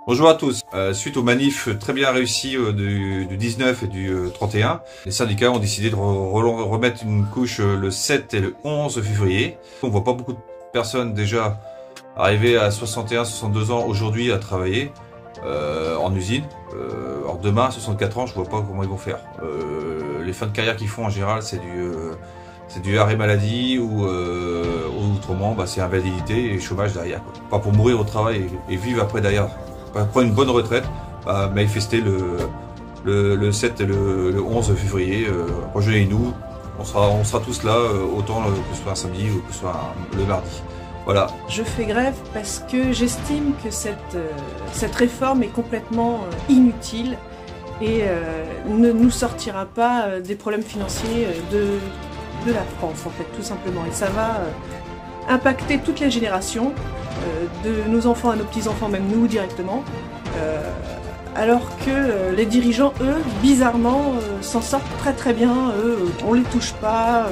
Bonjour à tous. Suite aux manifs très bien réussis du 19 et du 31, les syndicats ont décidé de remettre une couche le 7 et le 11 février. On voit pas beaucoup de personnes déjà arriver à 61-62 ans aujourd'hui à travailler en usine. Alors demain, à 64 ans, je vois pas comment ils vont faire. Les fins de carrière qu'ils font en général, c'est du arrêt maladie ou autrement, c'est invalidité et chômage derrière, quoi. Pas pour mourir au travail et vivre après derrière. Prendre une bonne retraite, manifester le 7 et le 11 février. Rejoignez-nous, on sera tous là, autant que ce soit un samedi ou que ce soit le mardi. Voilà. Je fais grève parce que j'estime que cette réforme est complètement inutile et ne nous sortira pas des problèmes financiers de la France, en fait, tout simplement. Et ça va impacter toutes les générations, de nos enfants à nos petits-enfants, même nous directement, alors que les dirigeants, eux, bizarrement, s'en sortent très très bien. Eux, on les touche pas,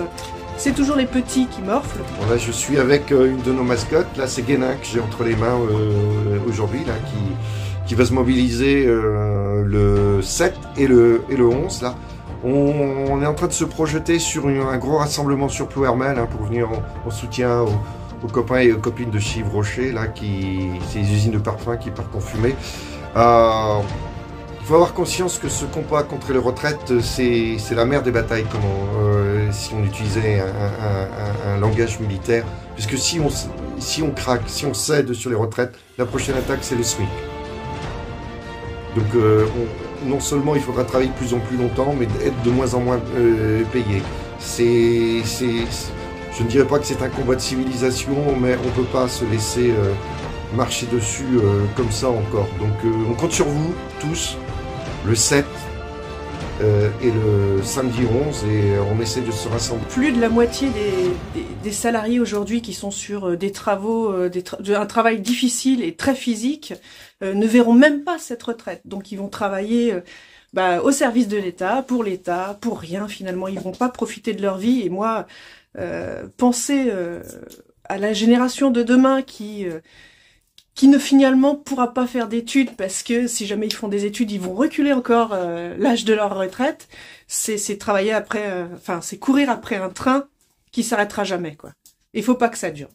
c'est toujours les petits qui morflent. Bon, là, je suis avec une de nos mascottes, là c'est Guénin que j'ai entre les mains aujourd'hui, là, qui va se mobiliser le 7 et le 11 là. On est en train de se projeter sur un gros rassemblement sur Plouermel pour venir en soutien aux copains et aux copines de Chive Rocher, là, c'est les usines de parfums qui partent en fumée. Il faut avoir conscience que ce combat contre les retraites, c'est la mère des batailles, si on utilisait un langage militaire. Puisque si on craque, si on cède sur les retraites, la prochaine attaque, c'est le SMIC. Donc non seulement il faudra travailler de plus en plus longtemps, mais être de moins en moins payé. Je ne dirais pas que c'est un combat de civilisation, mais on ne peut pas se laisser marcher dessus comme ça encore. Donc on compte sur vous, tous, le 7 et le samedi 11, et on essaie de se rassembler. Plus de la moitié des salariés aujourd'hui qui sont sur des travaux, un travail difficile et très physique, ne verront même pas cette retraite. Donc ils vont travailler au service de l'État, pour rien finalement. Ils vont pas profiter de leur vie. Et moi, penser à la génération de demain qui ne finalement pourra pas faire d'études parce que si jamais ils font des études, ils vont reculer encore l'âge de leur retraite. C'est travailler après, c'est courir après un train qui s'arrêtera jamais, quoi. Il faut pas que ça dure.